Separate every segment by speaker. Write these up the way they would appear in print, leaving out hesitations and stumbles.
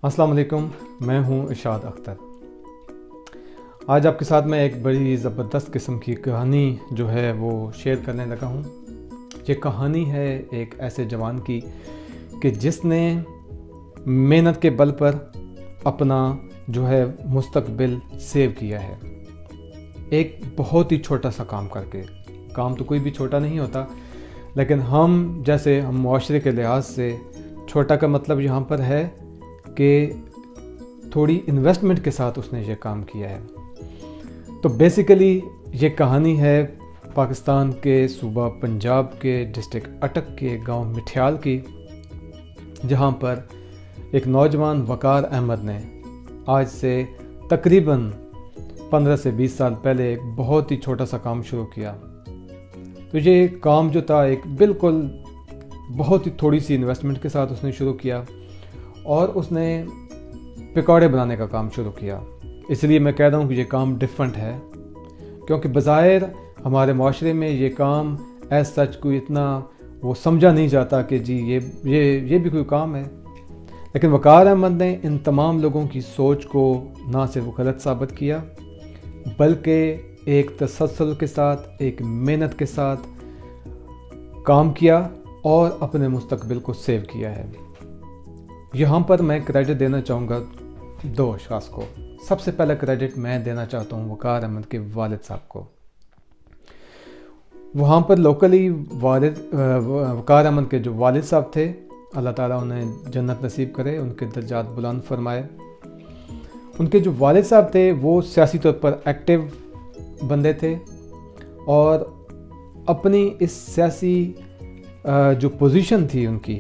Speaker 1: السلام علیکم، میں ہوں ارشاد اختر۔ آج آپ کے ساتھ میں ایک بڑی زبردست قسم کی کہانی جو ہے وہ شیئر کرنے لگا ہوں۔ یہ کہانی ہے ایک ایسے جوان کی کہ جس نے محنت کے بل پر اپنا جو ہے مستقبل سیو کیا ہے، ایک بہت ہی چھوٹا سا کام کر کے۔ کام تو کوئی بھی چھوٹا نہیں ہوتا، لیکن ہم معاشرے کے لحاظ سے چھوٹا کا مطلب یہاں پر ہے کہ تھوڑی انویسٹمنٹ کے ساتھ اس نے یہ کام کیا ہے۔ تو بیسیکلی یہ کہانی ہے پاکستان کے صوبہ پنجاب کے ڈسٹرکٹ اٹک کے گاؤں مٹھیال کی، جہاں پر ایک نوجوان وقار احمد نے آج سے تقریباً 15 سے 20 سال پہلے ایک بہت ہی چھوٹا سا کام شروع کیا۔ تو یہ کام جو تھا ایک بالکل بہت ہی تھوڑی سی انویسٹمنٹ کے ساتھ اس نے شروع کیا، اور اس نے پکوڑے بنانے کا کام شروع کیا۔ اس لیے میں کہہ رہا ہوں کہ یہ کام ڈیفرنٹ ہے، کیونکہ بظاہر ہمارے معاشرے میں یہ کام ایز سچ کوئی اتنا وہ سمجھا نہیں جاتا کہ جی یہ بھی کوئی کام ہے۔ لیکن وقار احمد نے ان تمام لوگوں کی سوچ کو نہ صرف غلط ثابت کیا، بلکہ ایک تسلسل کے ساتھ، ایک محنت کے ساتھ کام کیا اور اپنے مستقبل کو سیو کیا ہے۔ یہاں پر میں کریڈٹ دینا چاہوں گا دو اشخاص کو۔ سب سے پہلا کریڈٹ میں دینا چاہتا ہوں وقار احمد کے والد صاحب کو۔ وہاں پر لوکلی وقار احمد کے جو والد صاحب تھے، اللہ تعالیٰ انہیں جنت نصیب کرے، ان کے درجات بلند فرمائے۔ ان کے جو والد صاحب تھے وہ سیاسی طور پر ایکٹیو بندے تھے، اور اپنی اس سیاسی جو پوزیشن تھی ان کی،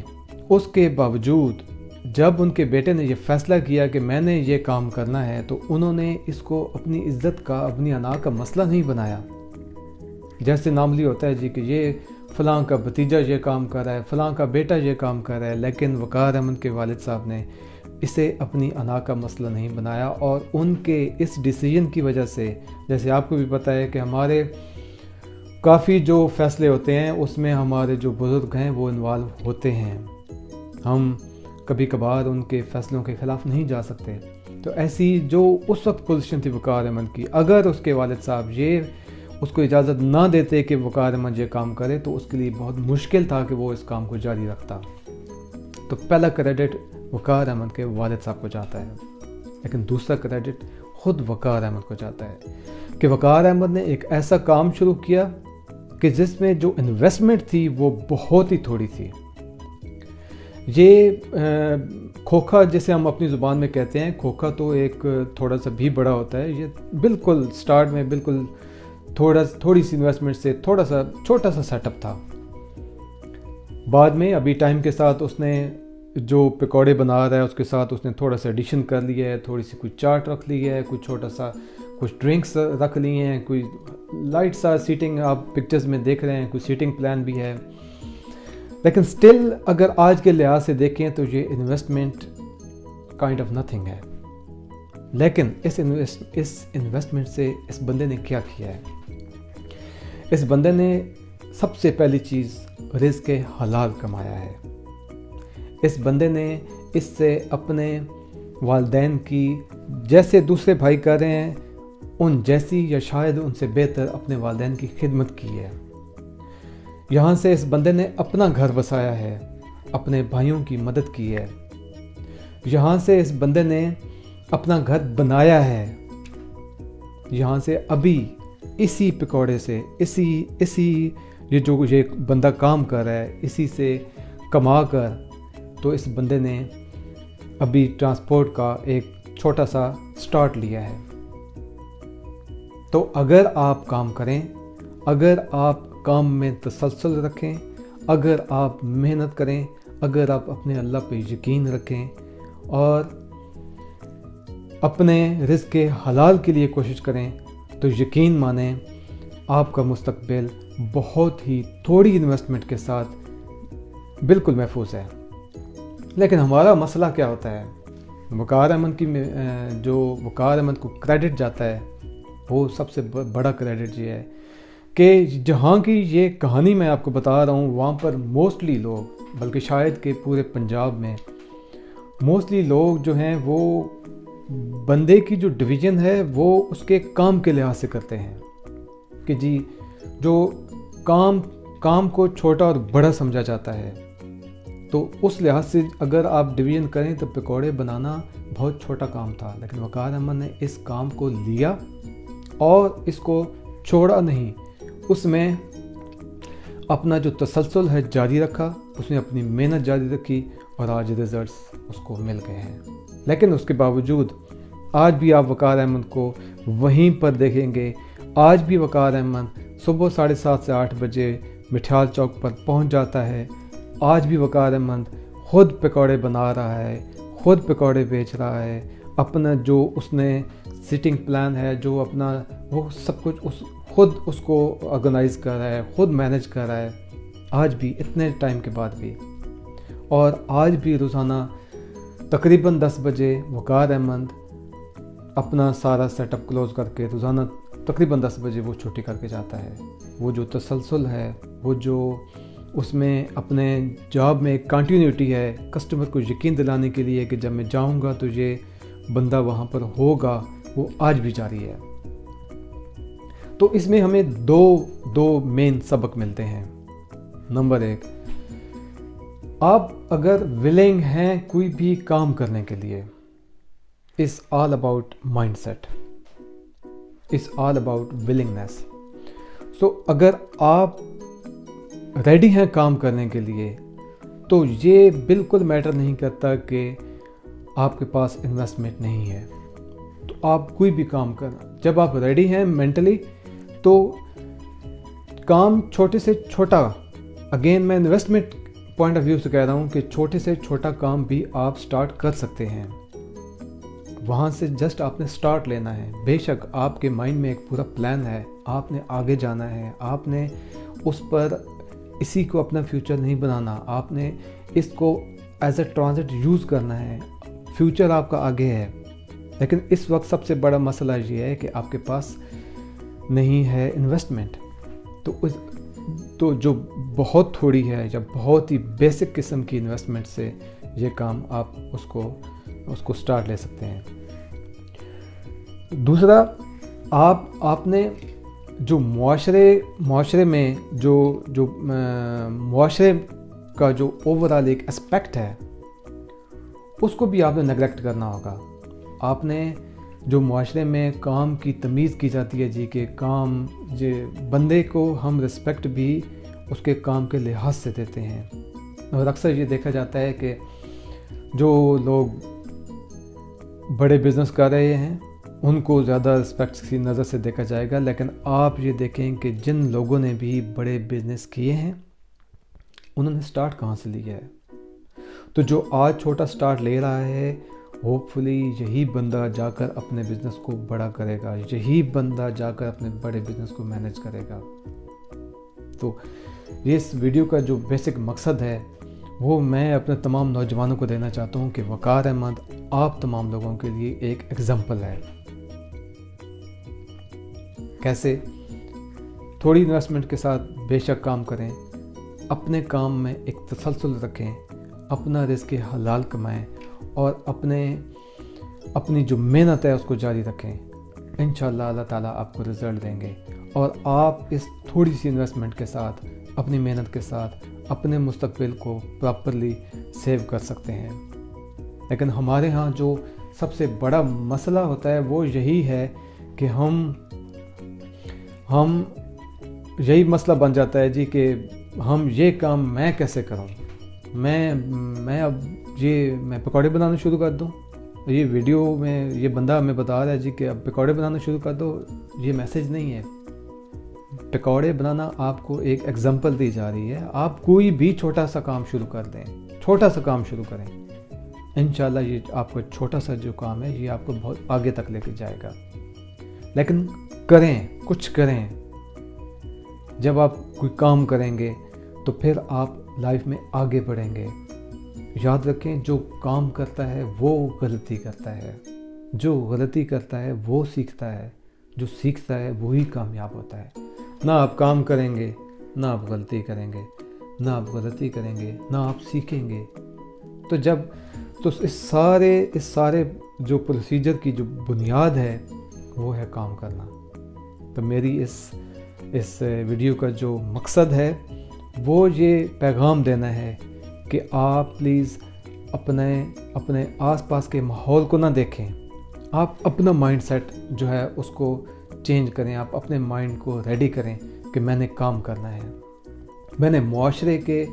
Speaker 1: اس کے باوجود جب ان کے بیٹے نے یہ فیصلہ کیا کہ میں نے یہ کام کرنا ہے، تو انہوں نے اس کو اپنی عزت کا، اپنی انا کا مسئلہ نہیں بنایا۔ جیسے نارملی ہوتا ہے جی کہ یہ فلاں کا بھتیجا یہ کام کر رہا ہے، فلاں کا بیٹا یہ کام کر رہا ہے، لیکن وقار احمد کے والد صاحب نے اسے اپنی انا کا مسئلہ نہیں بنایا، اور ان کے اس ڈیسیجن کی وجہ سے، جیسے آپ کو بھی پتہ ہے کہ ہمارے کافی جو فیصلے ہوتے ہیں اس میں ہمارے جو بزرگ ہیں وہ انوالو ہوتے ہیں، ہم کبھی کبھار ان کے فیصلوں کے خلاف نہیں جا سکتے۔ تو ایسی جو اس وقت پوزیشن تھی وقار احمد کی، اگر اس کے والد صاحب یہ اس کو اجازت نہ دیتے کہ وقار احمد یہ کام کرے، تو اس کے لیے بہت مشکل تھا کہ وہ اس کام کو جاری رکھتا۔ تو پہلا کریڈٹ وقار احمد کے والد صاحب کو جاتا ہے، لیکن دوسرا کریڈٹ خود وقار احمد کو جاتا ہے کہ وقار احمد نے ایک ایسا کام شروع کیا کہ جس میں جو انویسٹمنٹ تھی وہ بہت ہی تھوڑی تھی۔ یہ کھوکھا جسے ہم اپنی زبان میں کہتے ہیں، کھوکھا تو ایک تھوڑا سا بھی بڑا ہوتا ہے۔ یہ بالکل سٹارٹ میں بالکل تھوڑی سی انویسٹمنٹ سے تھوڑا سا چھوٹا سا سیٹ اپ تھا۔ بعد میں ابھی ٹائم کے ساتھ اس نے جو پکوڑے بنا رہا ہے اس کے ساتھ اس نے تھوڑا سا ایڈیشن کر لیا ہے، تھوڑی سی کوئی چاٹ رکھ لی ہے، کوئی چھوٹا سا کچھ ڈرنکس رکھ لی ہیں، کوئی لائٹ سا سیٹنگ آپ پکچرز میں دیکھ رہے ہیں، کوئی سیٹنگ پلان بھی ہے۔ لیکن سٹل اگر آج کے لحاظ سے دیکھیں تو یہ انویسٹمنٹ کائنڈ آف نتھنگ ہے۔ لیکن اس انویسٹمنٹ سے اس بندے نے کیا کیا ہے؟ اس بندے نے سب سے پہلی چیز رزق حلال کمایا ہے۔ اس بندے نے اس سے اپنے والدین کی، جیسے دوسرے بھائی کر رہے ہیں ان جیسی یا شاید ان سے بہتر اپنے والدین کی خدمت کی ہے۔ یہاں سے اس بندے نے اپنا گھر بسایا ہے، اپنے بھائیوں کی مدد کی ہے۔ یہاں سے اس بندے نے اپنا گھر بنایا ہے۔ یہاں سے ابھی اسی پکوڑے سے، اسی یہ جو یہ بندہ کام کر رہا ہے، اسی سے کما کر تو اس بندے نے ابھی ٹرانسپورٹ کا ایک چھوٹا سا سٹارٹ لیا ہے۔ تو اگر آپ کام کریں، اگر آپ کام میں تسلسل رکھیں، اگر آپ محنت کریں، اگر آپ اپنے اللہ پہ یقین رکھیں اور اپنے رزق حلال کے لیے کوشش کریں، تو یقین مانیں آپ کا مستقبل بہت ہی تھوڑی انویسٹمنٹ کے ساتھ بالکل محفوظ ہے۔ لیکن ہمارا مسئلہ کیا ہوتا ہے؟ وقار احمد کی جو وقار احمد کو کریڈٹ جاتا ہے، وہ سب سے بڑا کریڈٹ یہ ہے کہ جہاں کی یہ کہانی میں آپ کو بتا رہا ہوں، وہاں پر موسٹلی لوگ، بلکہ شاید کہ پورے پنجاب میں موسٹلی لوگ جو ہیں وہ بندے کی جو ڈویژن ہے وہ اس کے کام کے لحاظ سے کرتے ہیں کہ جی جو کام کو چھوٹا اور بڑا سمجھا جاتا ہے، تو اس لحاظ سے اگر آپ ڈویژن کریں تو پکوڑے بنانا بہت چھوٹا کام تھا، لیکن وقار احمد نے اس کام کو لیا اور اس کو چھوڑا نہیں، اس میں اپنا جو تسلسل ہے جاری رکھا، اس نے اپنی محنت جاری رکھی اور آج ریزلٹس اس کو مل گئے ہیں۔ لیکن اس کے باوجود آج بھی آپ وقار احمد کو وہیں پر دیکھیں گے، آج بھی وقار احمد صبح 7:30 سے 8 بجے مٹھیال چوک پر پہنچ جاتا ہے، آج بھی وقار احمد خود پکوڑے بنا رہا ہے، خود پکوڑے بیچ رہا ہے، اپنا جو اس نے سیٹنگ پلان ہے، جو اپنا وہ سب کچھ خود اس کو آرگنائز کر رہا ہے، خود مینیج کر رہا ہے، آج بھی اتنے ٹائم کے بعد بھی۔ اور آج بھی روزانہ تقریباً 10 بجے وقار احمد اپنا سارا سیٹ اپ کلوز کر کے روزانہ تقریباً 10 بجے وہ چھٹی کر کے جاتا ہے۔ وہ جو تسلسل ہے، وہ جو اس میں اپنے جاب میں ایک کنٹینیوٹی ہے، کسٹمر کو یقین دلانے کے لیے کہ جب میں جاؤں گا تو یہ بندہ وہاں پر ہوگا، وہ آج بھی جاری ہے۔ تو اس میں ہمیں دو مین سبق ملتے ہیں۔ نمبر 1، آپ اگر ولنگ ہیں کوئی بھی کام کرنے کے لیے، it's all about mindset, it's all about willingness. So اگر آپ ریڈی ہیں کام کرنے کے لیے تو یہ بالکل میٹر نہیں کرتا کہ آپ کے پاس انویسٹمنٹ نہیں ہے، تو آپ کوئی بھی کام کرنا، جب آپ ریڈی ہیں مینٹلی تو کام چھوٹے سے چھوٹا، اگین میں انویسٹمنٹ پوائنٹ آف ویو سے کہہ رہا ہوں کہ چھوٹے سے چھوٹا کام بھی آپ سٹارٹ کر سکتے ہیں، وہاں سے جسٹ آپ نے سٹارٹ لینا ہے۔ بے شک آپ کے مائنڈ میں ایک پورا پلان ہے، آپ نے آگے جانا ہے، آپ نے اس پر اسی کو اپنا فیوچر نہیں بنانا، آپ نے اس کو ایز اے ٹرانزٹ یوز کرنا ہے، فیوچر آپ کا آگے ہے۔ لیکن اس وقت سب سے بڑا مسئلہ یہ ہے کہ آپ کے پاس نہیں ہے انویسٹمنٹ، تو جو بہت تھوڑی ہے یا بہت ہی بیسک قسم کی انویسٹمنٹ سے یہ کام آپ اس کو سٹارٹ لے سکتے ہیں۔ دوسرا، آپ نے جو معاشرے میں جو معاشرے کا جو اوورال ایک اسپیکٹ ہے، اس کو بھی آپ نے نیگلیکٹ کرنا ہوگا۔ آپ نے جو معاشرے میں کام کی تمیز کی جاتی ہے جی کہ کام، بندے کو ہم رسپیکٹ بھی اس کے کام کے لحاظ سے دیتے ہیں، اور اکثر یہ دیکھا جاتا ہے کہ جو لوگ بڑے بزنس کر رہے ہیں ان کو زیادہ رسپیکٹ کی نظر سے دیکھا جائے گا، لیکن آپ یہ دیکھیں کہ جن لوگوں نے بھی بڑے بزنس کیے ہیں انہوں نے سٹارٹ کہاں سے لیا ہے، تو جو آج چھوٹا سٹارٹ لے رہا ہے ہوپ فلی یہی بندہ جا کر اپنے بزنس کو بڑا کرے گا، یہی بندہ جا کر اپنے بڑے بزنس کو مینیج کرے گا۔ تو اس ویڈیو کا جو بیسک مقصد ہے وہ میں اپنے تمام نوجوانوں کو دینا چاہتا ہوں کہ وقار احمد آپ تمام لوگوں کے لیے ایک ایگزامپل ہے۔ کیسے تھوڑی انویسٹمنٹ کے ساتھ بے شک کام کریں، اپنے کام میں ایک تسلسل رکھیں، اپنا رزق حلال کمائیں اور اپنی جو محنت ہے اس کو جاری رکھیں، انشاءاللہ اللہ تعالیٰ آپ کو رزلٹ دیں گے، اور آپ اس تھوڑی سی انویسٹمنٹ کے ساتھ، اپنی محنت کے ساتھ اپنے مستقبل کو پراپرلی سیو کر سکتے ہیں۔ لیکن ہمارے ہاں جو سب سے بڑا مسئلہ ہوتا ہے وہ یہی ہے کہ ہم یہی مسئلہ بن جاتا ہے جی کہ ہم یہ کام میں کیسے کروں، میں اب میں پکوڑے بنانا شروع کر دوں، یہ ویڈیو میں یہ بندہ ہمیں بتا رہا ہے جی کہ اب پکوڑے بنانا شروع کر دو، یہ میسج نہیں ہے۔ پکوڑے بنانا آپ کو ایک ایگزامپل دی جا رہی ہے، آپ کوئی بھی چھوٹا سا کام شروع کر دیں، چھوٹا سا کام شروع کریں، انشاءاللہ یہ آپ کو چھوٹا سا جو کام ہے یہ آپ کو بہت آگے تک لے کے جائے گا۔ لیکن کریں، کچھ کریں، جب آپ کوئی کام کریں گے تو پھر آپ لائف میں آگے بڑھیں گے۔ یاد رکھیں جو کام کرتا ہے وہ غلطی کرتا ہے، جو غلطی کرتا ہے وہ سیکھتا ہے، جو سیکھتا ہے وہی کامیاب ہوتا ہے۔ نہ آپ کام کریں گے، نہ آپ غلطی کریں گے، نہ آپ غلطی کریں گے، نہ آپ سیکھیں گے، تو جب تو اس سارے جو پروسیجر کی جو بنیاد ہے وہ ہے کام کرنا. تو میری اس ویڈیو کا جو مقصد ہے وہ یہ پیغام دینا ہے کہ آپ پلیز اپنے آس پاس کے ماحول کو نہ دیکھیں. آپ اپنا مائنڈ سیٹ جو ہے اس کو چینج کریں. آپ اپنے مائنڈ کو ریڈی کریں کہ میں نے کام کرنا ہے. میں نے معاشرے کے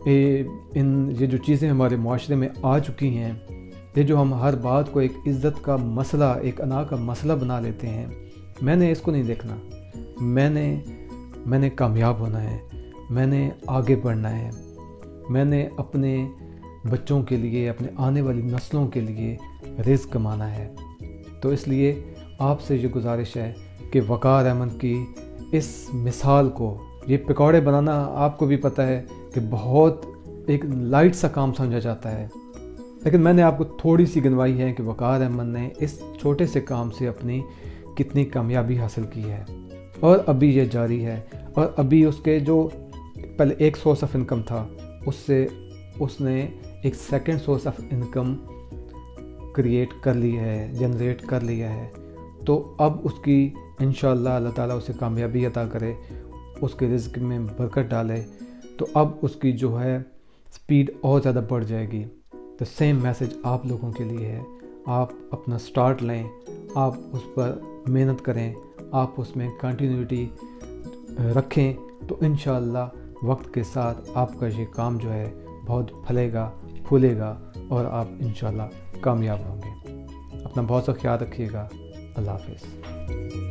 Speaker 1: یہ جو چیزیں ہمارے معاشرے میں آ چکی ہیں، یہ جو ہم ہر بات کو ایک عزت کا مسئلہ، ایک انا کا مسئلہ بنا لیتے ہیں، میں نے اس کو نہیں دیکھنا. میں نے کامیاب ہونا ہے، میں نے آگے بڑھنا ہے، میں نے اپنے بچوں کے لیے، اپنے آنے والی نسلوں کے لیے رزق کمانا ہے. تو اس لیے آپ سے یہ گزارش ہے کہ وقار احمد کی اس مثال کو، یہ پکوڑے بنانا آپ کو بھی پتہ ہے کہ بہت ایک لائٹ سا کام سمجھا جاتا ہے، لیکن میں نے آپ کو تھوڑی سی گنوائی ہے کہ وقار احمد نے اس چھوٹے سے کام سے اپنی کتنی کامیابی حاصل کی ہے، اور ابھی یہ جاری ہے. اور ابھی اس کے جو پہلے ایک سورس آف انکم تھا، اس سے اس نے ایک second source of income create کر لی ہے، جنریٹ کر لیا ہے. تو اب اس کی انشاءاللہ اللہ تعالیٰ اسے کامیابی عطا کرے، اس کے رزق میں برکت ڈالے، تو اب اس کی جو ہے سپیڈ اور زیادہ بڑھ جائے گی. تو سیم میسج آپ لوگوں کے لیے ہے. آپ اپنا سٹارٹ لیں، آپ اس پر محنت کریں، آپ اس میں کنٹینیوٹی رکھیں، تو انشاءاللہ وقت کے ساتھ آپ کا یہ کام جو ہے بہت پھلے گا، پھولے گا، اور آپ انشاءاللہ کامیاب ہوں گے. اپنا بہت سا خیال رکھیے گا. اللہ حافظ.